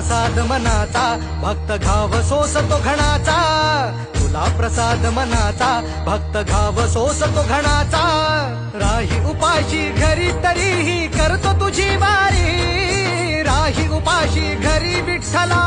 प्रसाद मनाचा भक्त घाव सोसतो घणाचा, तुला प्रसाद मनाचा भक्त घाव सोसतो घणाचा। राही उपाशी घरी तरीही करतो तुझी वारी, राही उपाशी घरी विठ्ठला